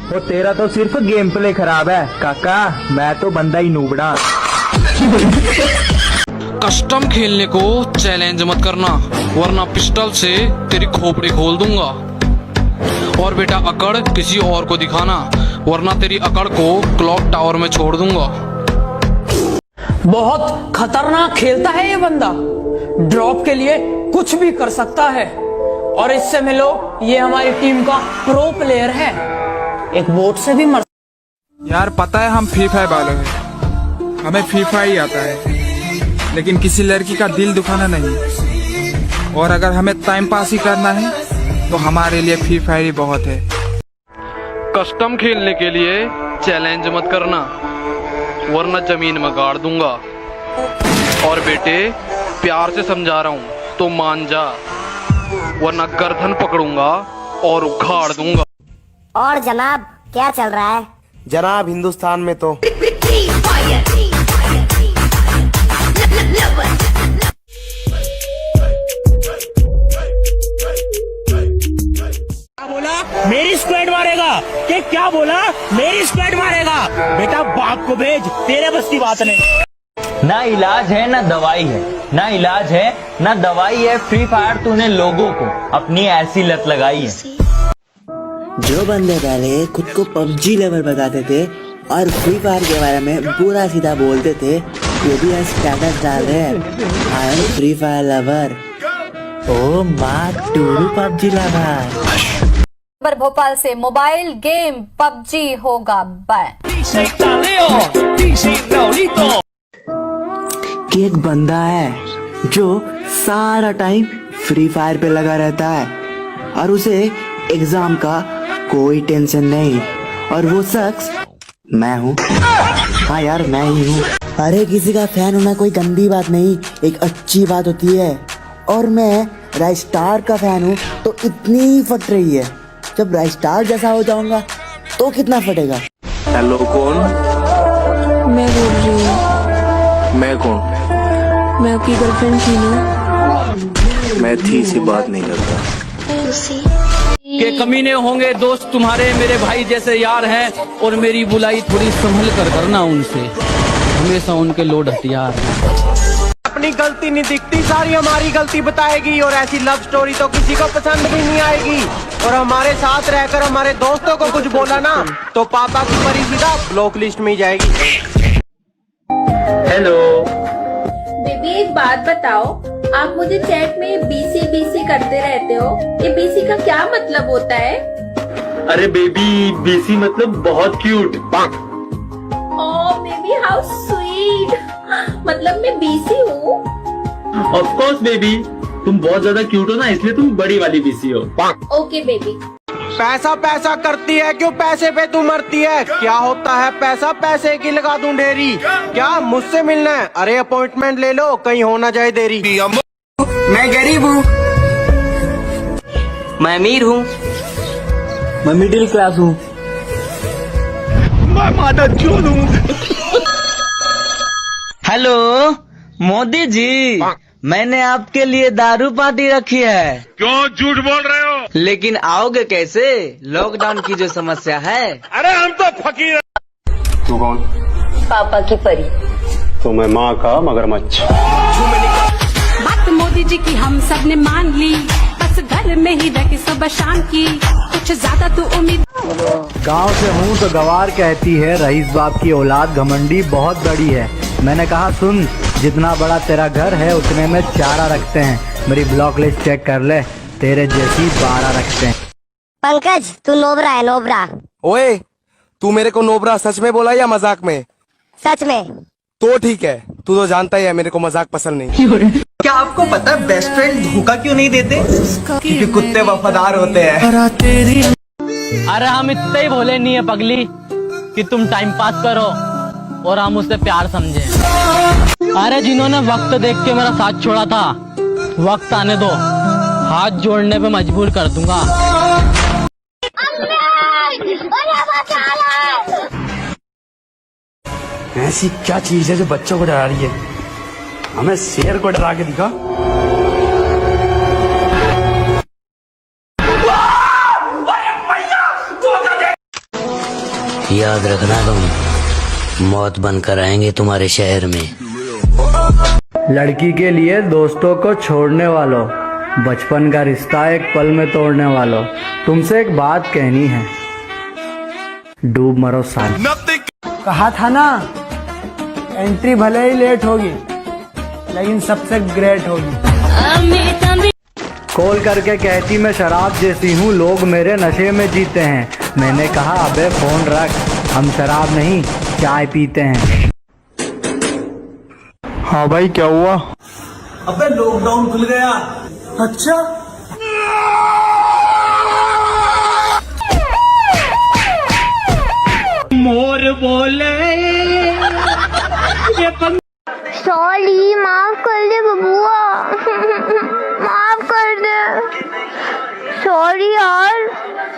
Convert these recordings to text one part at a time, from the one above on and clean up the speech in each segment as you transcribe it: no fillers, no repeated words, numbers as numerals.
वो तेरा तो सिर्फ गेम प्ले खराब है काका, मैं तो बंदा ही नूबड़ा। कस्टम खेलने को चैलेंज मत करना, वरना पिस्टल से तेरी खोपड़ी खोल दूंगा। और बेटा अकड़ किसी और को दिखाना, वरना तेरी अकड़ को क्लॉक टावर में छोड़ दूंगा। बहुत खतरनाक खेलता है ये बंदा, ड्रॉप के लिए कुछ भी कर सकता है। और इससे मिलो, ये हमारी टीम का प्रो प्लेयर है, एक बोट से भी मर। यार पता है हम फ्री फायर वाले हैं, हमें फ्री फायर ही आता है, लेकिन किसी लड़की का दिल दुखाना नहीं। और अगर हमें टाइम पास ही करना है तो हमारे लिए फ्री फायर ही बहुत है। कस्टम खेलने के लिए चैलेंज मत करना, वरना जमीन में गाड़ दूंगा। और बेटे प्यार से समझा रहा हूँ तो मान जा, वरना गर्दन पकड़ूंगा और उखाड़ दूंगा। और जनाब क्या चल रहा है? जनाब हिंदुस्तान में तो मेरी स्क्वाड मारेगा कि क्या बोला? मेरी स्क्वाड मारेगा। बेटा बाप को भेज, तेरे बस की बात नहीं। ना इलाज है ना दवाई है, ना इलाज है ना दवाई है। फ्री फायर तूने लोगों को अपनी ऐसी लत लगाई है। जो बंदे पहले खुद को पबजी लेवल बताते थे और फ्री फायर के बारे में पूरा सीधा बोलते थे, वो भी स्टेटस डाल रहे हैं, I am free fire lover. ओ माँ टूरू पबजी लवर। भोपाल से मोबाइल गेम पबजी होगा बैन। कि एक बंदा है जो सारा टाइम फ्री फायर पे लगा रहता है और उसे एग्जाम का कोई टेंशन नहीं, और वो शख्स मैं हूँ। हाँ यार मैं ही हूँ। अरे किसी का फैन होना कोई गंदी बात नहीं, एक अच्छी बात होती है। और मैं राइस्टार का फैन हूँ तो इतनी फट रही है, जब राइस्टार जैसा हो जाऊंगा तो कितना फटेगा। हेलो कौन? मैं बोल रही हूँ। मैं कौन? मैं आपकी गर्लफ्रेंड थी ना। मैं थी सी बात नहीं करता। के कमीने होंगे दोस्त तुम्हारे, मेरे भाई जैसे यार हैं, और मेरी बुलाई थोड़ी संभल कर करना उनसे, हमेशा उनके लोड हथियार हैं। अपनी गलती नहीं दिखती, सारी हमारी गलती बताएगी। और ऐसी लव स्टोरी तो किसी को पसंद भी नहीं आएगी। और हमारे साथ रहकर हमारे दोस्तों को कुछ बोला ना तो पापा की परी सीधा ब्लॉक लिस्ट में जाएगी। हेलो बेबी एक बात बताओ, आप मुझे चैट में बीसी बीसी करते रहते हो, ये बीसी का क्या मतलब होता है? अरे बेबी बीसी मतलब बहुत cute. Oh baby how sweet, मतलब मैं बीसी हूँ? ऑफ कोर्स बेबी, तुम बहुत ज्यादा क्यूट हो ना, इसलिए तुम बड़ी वाली बीसी हो। Okay baby. पैसा पैसा करती है क्यों, पैसे पे तू मरती है? क्या होता है पैसा, पैसे की लगा दूं ढेरी। क्या मुझसे मिलना है? अरे अपॉइंटमेंट ले लो, कहीं हो ना जाए देरी। मैं गरीब हूँ, मैं अमीर हूँ, मैं मिडिल क्लास हूँ। मैं मदद क्यों दूं? हेलो मोदी जी, मैंने आपके लिए दारू पार्टी रखी है। क्यों झूठ बोल रहे हो? लेकिन आओगे कैसे, लॉकडाउन की जो समस्या है। अरे हम तो फकीर। तू कौन? पापा की परी। तो मैं माँ का मगरमच्छ। बात मोदी जी की हम सब ने मान ली, बस घर में ही रह के सब शान की, कुछ ज्यादा तो उम्मीद। गांव से हूँ तो गवार कहती है, रईस बाप की औलाद घमंडी बहुत बड़ी है। मैंने कहा सुन, जितना बड़ा तेरा घर है उतने में चारा रखते हैं, मेरी ब्लॉक लिस्ट चेक कर ले, तेरे जैसी 12 रखते हैं। पंकज तू नोबरा है, नोबरा। ओए तू मेरे को नोबरा सच में बोला या मजाक में? सच में। तो ठीक है, तू तो जानता ही है मेरे को मजाक पसंद नहीं। क्या आपको पता है बेस्ट फ्रेंड धोखा क्यों नहीं देते? क्योंकि कुत्ते वफादार होते हैं। अरे हम इतने ही भोले नहीं है पगली कि तुम टाइम पास करो और हम उससे प्यार समझे। अरे जिन्होंने वक्त देख के मेरा साथ छोड़ा था, वक्त आने दो, हाथ जोड़ने पे मजबूर कर दूंगा। ऐसी क्या चीज है जो बच्चों को डरा रही है? हमें शेर को डरा के दिखा। याद रखना तुम मौत बनकर आएंगे तुम्हारे शहर में। लड़की के लिए दोस्तों को छोड़ने वालों, बचपन का रिश्ता एक पल में तोड़ने वालों, तुमसे एक बात कहनी है, डूब मरो साल। कहा था ना, एंट्री भले ही लेट होगी लेकिन सबसे ग्रेट होगी। कॉल करके कहती मैं शराब जैसी हूँ, लोग मेरे नशे में जीते हैं। मैंने कहा अबे फोन रख, हम शराब नहीं चाय पीते हैं। हाँ भाई क्या हुआ? अबे लॉकडाउन खुल गया। अच्छा, मोर बोले सॉरी, माफ कर दे बबुआ, माफ कर दे। सॉरी यार,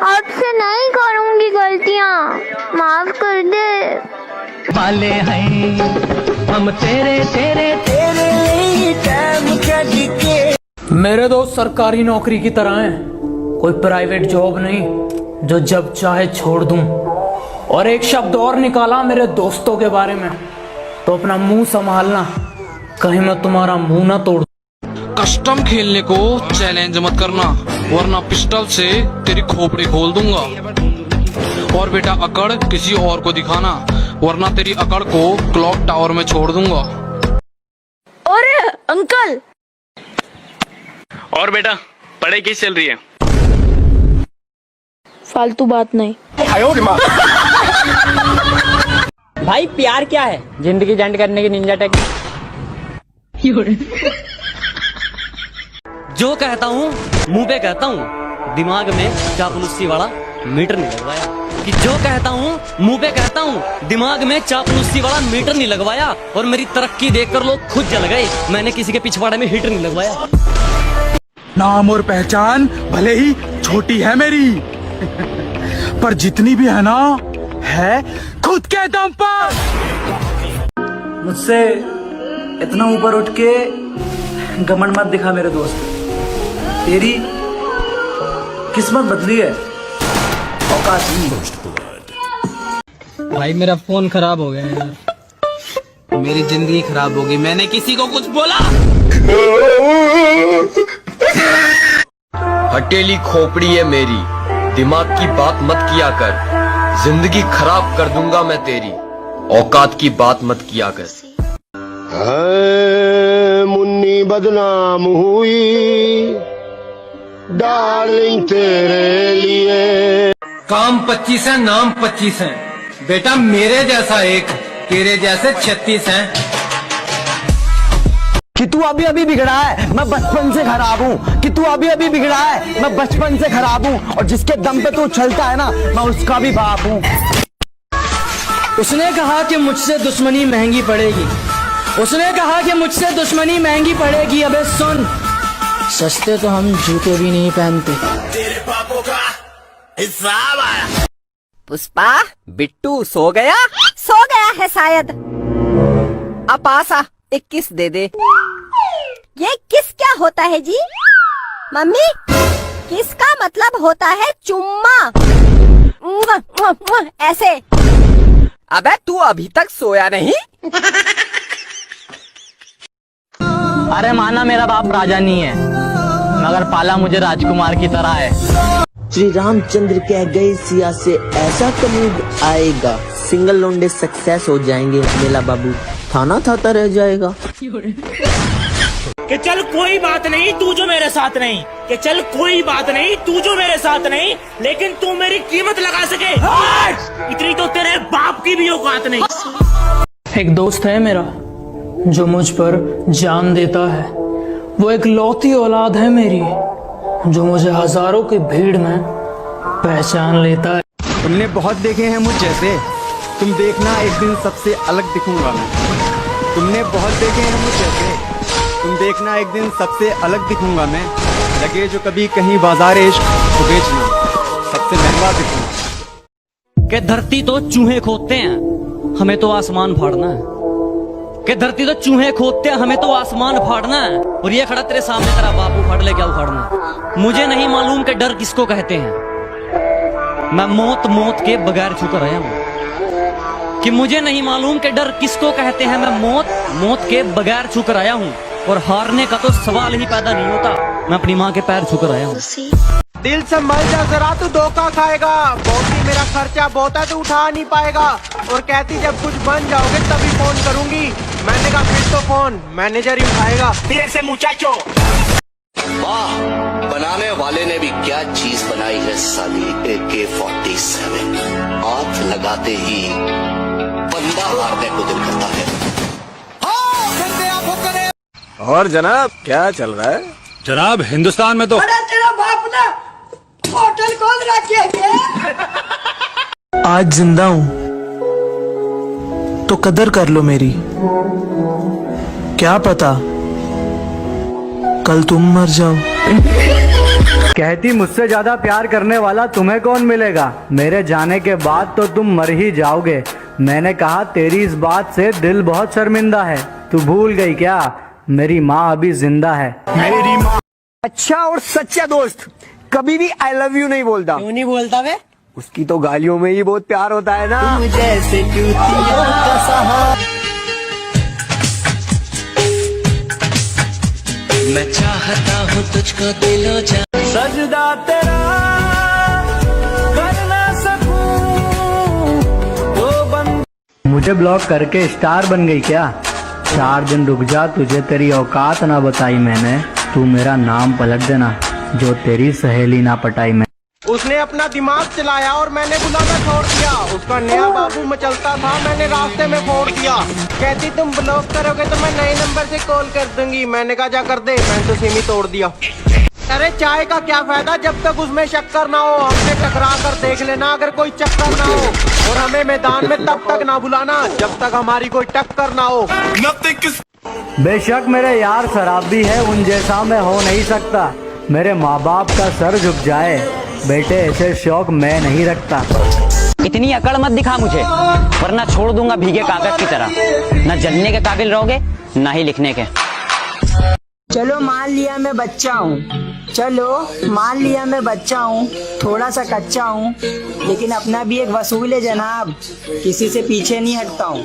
आपसे नहीं करूंगी गलतियाँ, माफ कर दे। वाले हैं हम तेरे तेरे तेरे मेरे दोस्त सरकारी नौकरी की तरह हैं, कोई प्राइवेट जॉब नहीं जो जब चाहे छोड़ दूं। और एक शब्द और निकाला मेरे दोस्तों के बारे में तो अपना मुंह संभालना, कहीं मैं तुम्हारा मुंह ना तोड़। कस्टम खेलने को चैलेंज मत करना, वरना पिस्टल से तेरी खोपड़ी खोल दूंगा। और बेटा अकड़ किसी और को दिखाना, वरना तेरी अकड़ को क्लॉक टावर में छोड़ दूंगा। अरे अंकल। और बेटा पढ़ाई कैसी चल रही है? फालतू बात नहीं। भाई प्यार क्या है? जिंदगी जंड करने की निंजा टेक्निक। जो कहता हूँ मुंह पे कहता हूँ, दिमाग में चापलूसी वाला मीटर नहीं लगवाया। कि जो कहता हूँ मुंह पे कहता हूँ, दिमाग में चापलूसी वाला मीटर नहीं लगवाया। और मेरी तरक्की देखकर लोग खुद जल गए, मैंने किसी के पिछवाड़े में हीटर नहीं लगवाया। नाम और पहचान भले ही छोटी है मेरी, पर जितनी भी है ना, है खुद के दम पर। मुझसे इतना ऊपर उठ के घमंड मत दिखा मेरे दोस्त, तेरी किस्मत बदली है, औकात नहीं। भाई मेरा फोन खराब हो गया यार। मेरी जिंदगी खराब हो गई, मैंने किसी को कुछ बोला? हटेली खोपड़ी है मेरी, दिमाग की बात मत किया कर, जिंदगी खराब कर दूंगा मैं तेरी, औकात की बात मत किया कर। मुन्नी बदनाम हुई डार्लिंग तेरे लिए। काम 25 है, नाम 25 है। बेटा मेरे जैसा एक, तेरे जैसे 36 हैं। कि तू अभी अभी बिगड़ा है, मैं बचपन से खराब हूँ। कि तू अभी अभी बिगड़ा है, मैं बचपन से खराब हूँ। और जिसके दम पे तू चलता है ना, मैं उसका भी बाप हूँ। उसने कहा कि मुझसे दुश्मनी महंगी पड़ेगी, उसने कहा कि मुझसे दुश्मनी महंगी पड़ेगी। अबे सुन, सस्ते तो हम जूते भी नहीं पहनते। तेरे पापों का हिसाब आया। पुष्पा बिट्टू सो गया? सो गया है शायद। अब पासा 21 दे दे। ये किस क्या होता है जी? मम्मी, किस का मतलब होता है चुम्मा, ऐसे। अबे तू अभी तक सोया नहीं? अरे माना मेरा बाप राजा नहीं है, मगर पाला मुझे राजकुमार की तरह है। श्री रामचंद्र कह गए, सिया से ऐसा कलयुग आएगा, सिंगल लोंडे सक्सेस हो जाएंगे, मेला बाबू थाना थाता रह जाएगा। कि चल कोई बात नहीं तू जो मेरे साथ नहीं, कि चल कोई बात नहीं तू जो मेरे साथ नहीं, लेकिन तू मेरी कीमत लगा सके इतनी तो तेरे बाप की भी औकात नहीं। एक दोस्त है मेरा जो मुझ पर जान देता है, वो एक लौती औलाद है मेरी जो मुझे हजारों की भीड़ में पहचान लेता है। तुमने बहुत देखे हैं मुझ जैसे, तुम देखना एक दिन सबसे अलग दिखूंगा मैं। तुमने बहुत देखे हैं मुझ जैसे, तुम देखना एक दिन सबसे अलग दिखूंगा मैं। लगे जो कभी कहीं बाजार इश्क तो बेचना, सबसे महंगा दिखूंगा। कि धरती तो चूहे खोदते हैं, हमें तो आसमान फाड़ना है। कि धरती तो चूहे खोदते हैं, हमें तो आसमान फाड़ना है। और ये खड़ा तेरे सामने तेरा बापू फाड़ ले, क्या उखाड़ना? मुझे नहीं मालूम कि डर किसको कहते हैं। मैं मौत के बगैर छूकर आया हूँ। कि मुझे नहीं मालूम कि डर किसको कहते हैं। मैं मौत के बगैर छूकर आया हूँ और हारने का तो सवाल ही पैदा नहीं होता। मैं अपनी माँ के पैर छूकर आया हूँ। दिल संभल जा जरा, तू धोखा खाएगा। बहुत ही मेरा खर्चा बहुत है, तू उठा नहीं पाएगा। और कहती जब कुछ बन जाओगे तभी फोन करूंगी। मैंने कहा फिर तो फोन मैनेजर ही उठाएगा। वाह, बनाने वाले ने भी क्या चीज बनाई है साली। AK-47 हाथ लगाते ही बंदा मारने को दिल करता है। और जनाब क्या चल रहा है? जनाब हिंदुस्तान में तो तेरा बाप ना होटल खोल रखे है। आज जिंदा हूँ तो कदर कर लो मेरी। क्या पता कल तुम मर जाओ। कहती मुझसे ज्यादा प्यार करने वाला तुम्हें कौन मिलेगा। मेरे जाने के बाद तो तुम मर ही जाओगे। मैंने कहा तेरी इस बात से दिल बहुत शर्मिंदा है। तू भूल गई क्या, मेरी माँ अभी जिंदा है। मेरी माँ अच्छा और सच्चा दोस्त कभी भी आई लव यू नहीं बोलता। क्यों नहीं बोलता वे? उसकी तो गालियों में ही बहुत प्यार होता है ना। जैसे मैं चाहता हूँ तुझको दिलो जा सजदा तेरा कर ना सकूं तो बन। मुझे ब्लॉक करके स्टार बन गई क्या। 4 दिन रुक जा, तुझे तेरी औकात ना बताई मैंने। तू मेरा नाम पलट देना, जो तेरी सहेली ना पटाई मैं। उसने अपना दिमाग चलाया और मैंने बुलाना छोड़ दिया। उसका नया बाबू मचलता था, मैंने रास्ते में फोड़ दिया। कहती तुम ब्लॉक करोगे तो मैं नए नंबर से कॉल कर दूंगी। मैंने कहा जा कर दे, मैंने तो सिम ही तोड़ दिया। अरे चाय का क्या फायदा जब तक उसमें शक्कर ना हो। हमसे टकरा कर देख लेना अगर कोई चक्कर ना हो। और हमें मैदान में तब तक ना बुलाना जब तक हमारी कोई टक्कर ना हो। बेशक मेरे यार शराबी है, उन जैसा मैं हो नहीं सकता। मेरे माँ बाप का सर झुक जाए, बेटे ऐसे शौक मैं नहीं रखता। इतनी अकड़ मत दिखा मुझे, वरना छोड़ दूंगा भीगे कागज की तरह। न जलने के काबिल रहोगे न ही लिखने के। चलो मान लिया मैं बच्चा हूँ। चलो मान लिया मैं बच्चा हूँ, थोड़ा सा कच्चा हूँ, लेकिन अपना भी एक वसूल है जनाब। किसी से पीछे नहीं हटता हूँ।